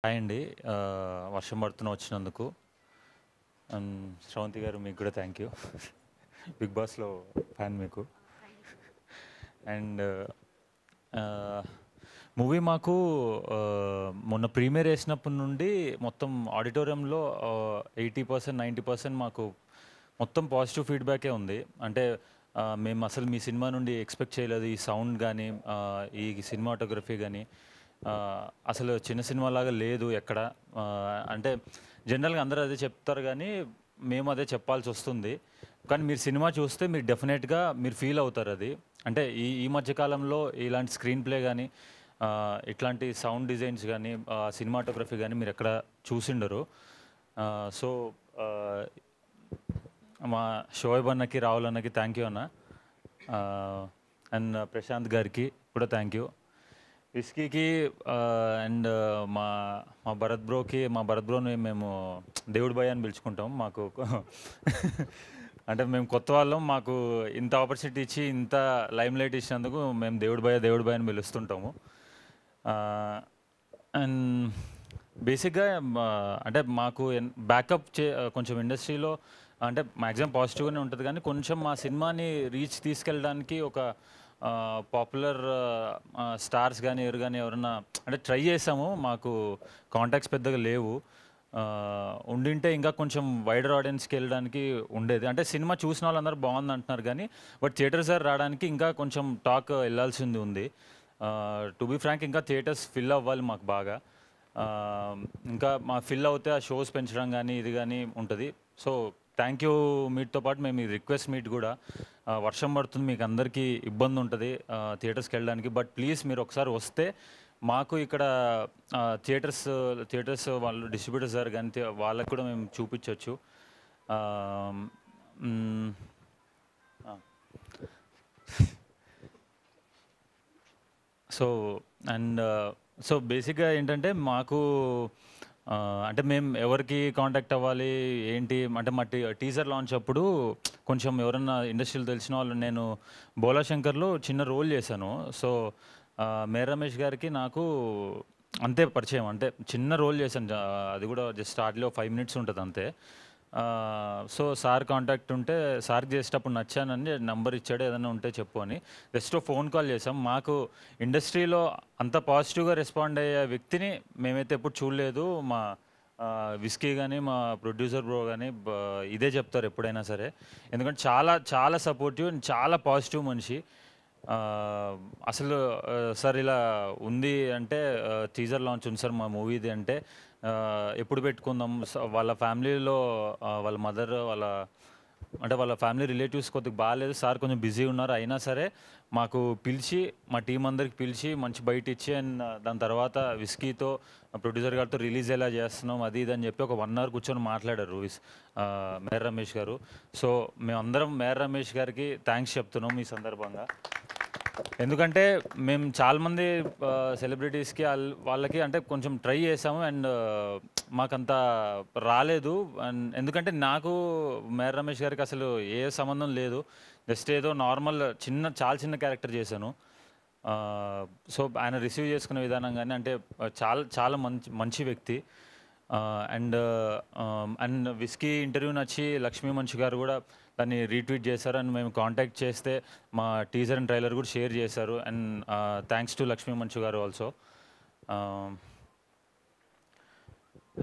Hi అండి. వర్షం పడుతున్న వచ్చినందుకు. అండ్ శ్రవంతి గారు మీకు కూడా థ్యాంక్ యూ. బిగ్ బాస్‌లో ఫ్యాన్ మీకు. అండ్ మూవీ మాకు మొన్న ప్రీమియర్ వేసినప్పటి నుండి మొత్తం ఆడిటోరియంలో 80%, 90% మాకు మొత్తం పాజిటివ్ ఫీడ్‌బ్యాకే ఉంది. అంటే మేము అసలు మీ సినిమా నుండి ఎక్స్‌పెక్ట్ చేయలేదు. ఈ సౌండ్ గానీ, ఈ సినిమాటోగ్రఫీ గానీ అసలు చిన్న సినిమాలాగా లేదు ఎక్కడ. అంటే జనరల్‌గా అందరూ అదే చెప్తారు గానీ, మేము అదే చెప్పాల్సొస్తుంది. కానీ మీరు సినిమా చూస్తే మీరు డెఫినెట్‌గా మీరు ఫీల్ అవుతారది. అంటే ఈ ఈ మధ్య కాలంలో ఇలాంటి స్క్రీన్ ప్లే గానీ, ఇట్లాంటి సౌండ్ డిజైన్స్ గానీ, సినిమాటోగ్రఫీ గానీ మీరెక్కడ చూసుండరు. సో, ఆహ్, మా షోయబ్ అన్నకి, రాహుల్ అన్నకి థ్యాంక్ యూ అన్న. అండ్ ప్రశాంత్ గారికి కూడా థ్యాంక్ యూ. విస్కీకి అండ్ మా మా భరత్ బ్రోని మేము దేవుడు భయ్య అని పిలుచుకుంటాం. మాకు అంటే మేము కొత్త వాళ్ళం. మాకు ఇంత ఆపర్చునిటీ ఇచ్చి, ఇంత లైమ్‌లైట్ ఇచ్చినందుకు మేము దేవుడు భయ్య అని పిలుస్తుంటాము. అండ్ బేసిక్‌గా అంటే మాకు బ్యాకప్ కొంచెం ఇండస్ట్రీలో అంటే మ్యాక్సిమం పాజిటివ్‌గానే ఉంటది గానీ, కొంచెం మా సినిమాని రీచ్ తీసుకెళ్ళడానికి ఒక పాపులర్ స్టార్స్ గానీ, ఎవరన్నా అంటే ట్రై చేసాము. మాకు కాంటాక్ట్స్ పెద్దగా లేవు. ఉండింటే ఇంకా కొంచెం వైడర్ ఆడియన్స్‌కి వెళ్ళడానికి ఉండేది. అంటే సినిమా చూసిన వాళ్ళందరూ బాగుందంటున్నారు గానీ, బట్ థియేటర్స్ దగ్గర రావడానికి ఇంకా కొంచెం టాక్ వెళ్ళాల్సింది ఉంది. టు బీ ఫ్రాంక్ ఇంకా థియేటర్స్ ఫిల్ అవ్వాలి మాకు బాగా. ఇంకా ఫిల్ అవుతే ఆ షోస్ పెంచడం గానీ, ఇది గానీ ఉంటది. సో, థ్యాంక్ యూ మీట్‌తో పాటు మేము ఈ రిక్వెస్ట్ మీట్ గూడా వర్షం పడుతుంది, మీకు అందరికీ ఇబ్బంది ఉంటది థియేటర్స్‌కి వెళ్ళడానికి. బట్ ప్లీజ్ మీరు ఒకసారి వస్తే మాకు ఇక్కడ థియేటర్స్ వాళ్ళు డిస్ట్రిబ్యూటర్స్ గారు గానీ, వాళ్ళకి కూడా మేము చూపించొచ్చు. ఆహ్, హ్మ్. ఆ! సో, అండ్ సో, బేసిక్‌గా ఏంటంటే మాకు అంటే మేము ఎవరికి కాంటాక్ట్ అవ్వాలి, ఏంటి అంటే మా టీజర్ లాంచ్ అప్పుడు కొంచెం ఎవరన్నా ఇండస్ట్రీలో తెలిసిన వాళ్ళు, నేను 'బోలా శంకర్‌లో' చిన్న రోల్ చేశాను. సో, మేర్ రమేష్ గారికి నాకు అంతే పరిచయం. అంటే చిన్న రోల్ చేశాను. అది కూడా జస్ట్ హార్డ్‌లీ 5 మినిట్స్ ఉంటది అంతే. సో, సార్ కాంటాక్ట్ ఉంటే సార్‌కి చేసేటప్పుడు నచ్చానని నంబర్ ఇచ్చాడు. ఏదన్నా ఉంటే చెప్పు అని. జస్ట్ ఫోన్ కాల్ చేసాం. మాకు ఇండస్ట్రీలో అంత పాజిటివ్‌గా రెస్పాండ్ అయ్యే వ్యక్తిని మేమైతే ఎప్పుడు చూడలేదు. మా విస్కీ గానీ, మా ప్రొడ్యూసర్ బ్రో గానీ ఇదే చెప్తారు ఎప్పుడైనా సరే. ఎందుకంటే చాలా చాలా సపోర్టివ్ అండ్ చాలా పాజిటివ్ మనిషి. ఆహ్, అసలు సార్ ఇలా ఉంది అంటే టీజర్ లాంచ్ ఉంది సార్ మా మూవీది అంటే, ఎప్పుడు పెట్టుకుందాం? వాళ్ళ ఫ్యామిలీలో వాళ్ళ మదర్ అంటే వాళ్ళ ఫ్యామిలీ రిలేటివ్స్ కొద్దిగా బాలేదు. సార్ కొంచెం బిజీ ఉన్నారు. అయినా సరే మాకు పిలిచి, మా టీమ్ అందరికి పిలిచి మంచి బైట్ ఇచ్చి, అండ్ దాని తర్వాత విస్కీతో ప్రొడ్యూసర్ గారితో రిలీజ్ ఎలా చేస్తున్నాం అది ఇది అని చెప్పి ఒక 1 అవర్ కూర్చొని మాట్లాడారు మేర్ రమేష్ గారు. సో, మేమందరం మేర్ రమేష్ గారికి థ్యాంక్స్ చెప్తున్నాం ఈ సందర్భంగా. ఎందుకంటే మేము చాలామంది సెలబ్రిటీస్‌కి వాళ్ళకి అంటే కొంచెం ట్రై చేసాము. అండ్ మాకంత రాలేదు. అండ్ ఎందుకంటే నాకు మేర్ రమేష్ గారికి అసలు ఏ సంబంధం లేదు. జస్ట్ ఏదో నార్మల్ చాలా చిన్న క్యారెక్టర్ చేశాను. సో, ఆయన రిసీవ్ చేసుకునే విధానం గాని అంటే చాలా చాలా మంచి మంచి వ్యక్తి. అండ్ అండ్ విస్కీ ఇంటర్వ్యూ నచ్చి లక్ష్మీ మంచు గారు గూడా దాన్ని రీట్వీట్ చేశారు. అండ్ మేము కాంటాక్ట్ చేస్తే మా టీజర్ అండ్ ట్రైలర్ కూడా షేర్ చేశారు. అండ్ థ్యాంక్స్ టు లక్ష్మీ మంచు గారు ఆల్సో.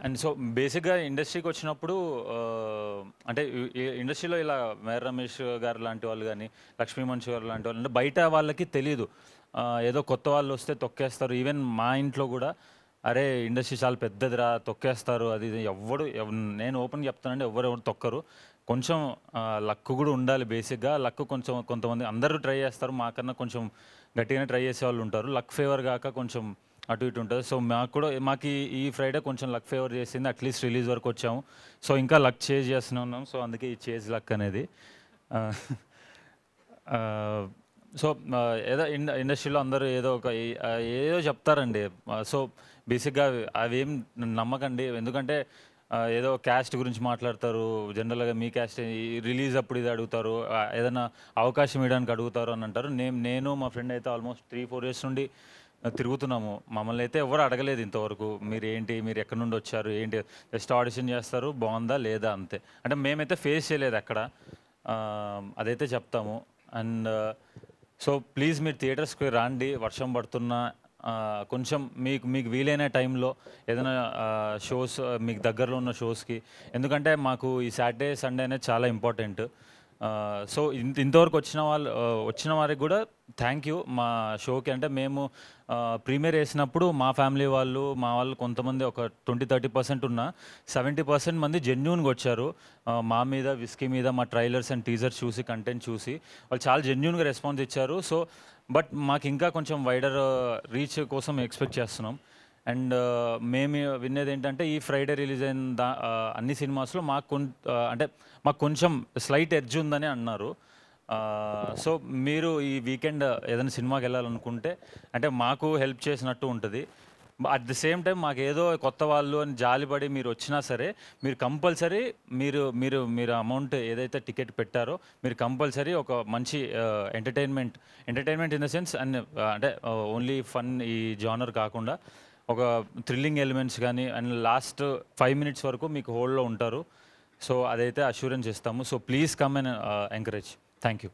అండ్ సో, బేసిక్‌గా ఇండస్ట్రీకి వచ్చినప్పుడు అంటే ఇండస్ట్రీలో ఇలా మేర్ రమేష్ గారు లాంటి వాళ్ళు గానీ, లక్ష్మీ మంచు గారు లాంటి వాళ్ళు అంటే బయట వాళ్ళకి తెలీదు. ఏదో కొత్త వాళ్ళొస్తే తొక్కేస్తారు. ఈవెన్ మా ఇంట్లో గూడా, "అరే! ఇండస్ట్రీ చాలా పెద్దదిరా, తొక్కేస్తారు." అది ఇది నేను ఓపెన్‌గా చెప్తానండి, ఎవరు తొక్కరు. కొంచెం లక్ గూడా ఉండాలి బేసిక్‌గా. లక్ కొంచెం కొంతమంది అందరూ ట్రై చేస్తారు. మాకన్నా కొంచెం గట్టిగానే ట్రై చేసేవాళ్ళుంటారు. లక్ ఫేవర్ గాక కొంచెం అటు ఇటు ఉంటది. సో, మాకు ఈ ఫ్రైడే కొంచెం లక్ ఫేవర్ చేసింది. అట్‌లీస్ట్ రిలీజ్ వరకు వచ్చాము. సో, ఇంకా లక్ చేజ్ చేస్తూనే ఉన్నాం. సో, అందుకే ఈ చేజ్ లక్ అనేది. ఆహ్, ఆహ్, సో, ఏదో ఇండస్ట్రీలో అందరూ ఏదో చెప్తారండి. సో, బేసిక్‌గా అవేం నమ్మకండి. ఎందుకంటే ఏదో క్యాస్ట్ గురించి మాట్లాడతారు. జనరల్‌గా మీ క్యాస్ట్ రిలీజ్ అప్పుడు ఇది అడుగుతారు. ఏదైనా అవకాశం ఇవ్వడానికి అడుగుతారు అని అంటారు. నేను మా ఫ్రెండ్ అయితే ఆల్మోస్ట్ 3, 4 ఇయర్స్ నుండి తిరుగుతున్నాము. మమ్మల్ని అయితే ఎవరు అడగలేదు ఇంతవరకు. మీరు ఎక్కడి నుండి వచ్చారు? ఏంటి? జస్ట్ ఆడిషన్ చేస్తారు. బావుందా? లేదా? అంతే. అంటే మేమైతే ఫేస్ చేయలేదు ఎక్కడ. అదైతే చెప్తాము. అండ్ సో, ప్లీజ్ మీరు థియేటర్స్‌కి రాండి. వర్షం పడుతున్నా కొంచెం మీకు మీకు వీలైన టైంలో ఏదైనా షోస్ మీకు దగ్గరలో ఉన్న షోస్‌కి, ఎందుకంటే మాకు ఈ సాటర్‌డే, సండే అనేది చాలా ఇంపార్టెంట్. సో, ఇంతవరకు వచ్చిన వారికి కూడా థ్యాంక్ యూ మా షోకి. అంటే మేము ప్రీమియర్ ఏసినప్పుడు మా ఫ్యామిలీ వాళ్ళు, మా వాళ్ళు కొంతమంది ఒక 20-30% ఉన్నా 70% మంది జెన్యూన్‌గా వచ్చారు. మా మీద, విస్కీ మీద మా ట్రైలర్స్ అండ్ టీజర్స్ చూసి, కంటెంట్ చూసి వాళ్ళు చాలా జెన్యూన్‌గా రెస్పాన్స్ ఇచ్చారు. సో, బట్ మాకింకా కొంచెం వైడర్ రీచ్ కోసం ఎక్స్‌పెక్ట్ చేస్తున్నాం. అండ్ మేము వినేదేంటంటే ఈ ఫ్రైడే రిలీజ్ అయిన అన్ని సినిమాస్‌లో అంటే మాకు కొంచెం స్లైట్ ఎడ్జ్ ఉందని అన్నారు. సో, మీరు ఈ వీకెండ్ ఏదైనా సినిమాకెళ్ళాలనుకుంటే అంటే మాకు హెల్ప్ చేసినట్టు ఉంటది. అట్ ది సేమ్ టైమ్ మాకేదో కొత్త వాళ్ళు అని జాలిపడి మీరొచ్చినా సరే, మీరు కంపల్సరీ మీరు మీరు మీరు అమౌంట్ ఏదైతే టికెట్ పెట్టారో, మీరు కంపల్సరీ ఒక మంచి ఎంటర్‌టైన్‌మెంట్ ఇన్ ద సెన్స్ అంటే ఓన్లీ ఫన్ ఈ జానర్ కాకుండా ఒక థ్రిల్లింగ్ ఎలిమెంట్స్ గానీ అండ్ లాస్ట్ 5 మినిట్స్ వరకు మీకు హోల్డ్‌లో ఉంటారు. సో, అదైతే అష్యూరెన్స్ ఇస్తాము. So, please come and encourage. Thank you.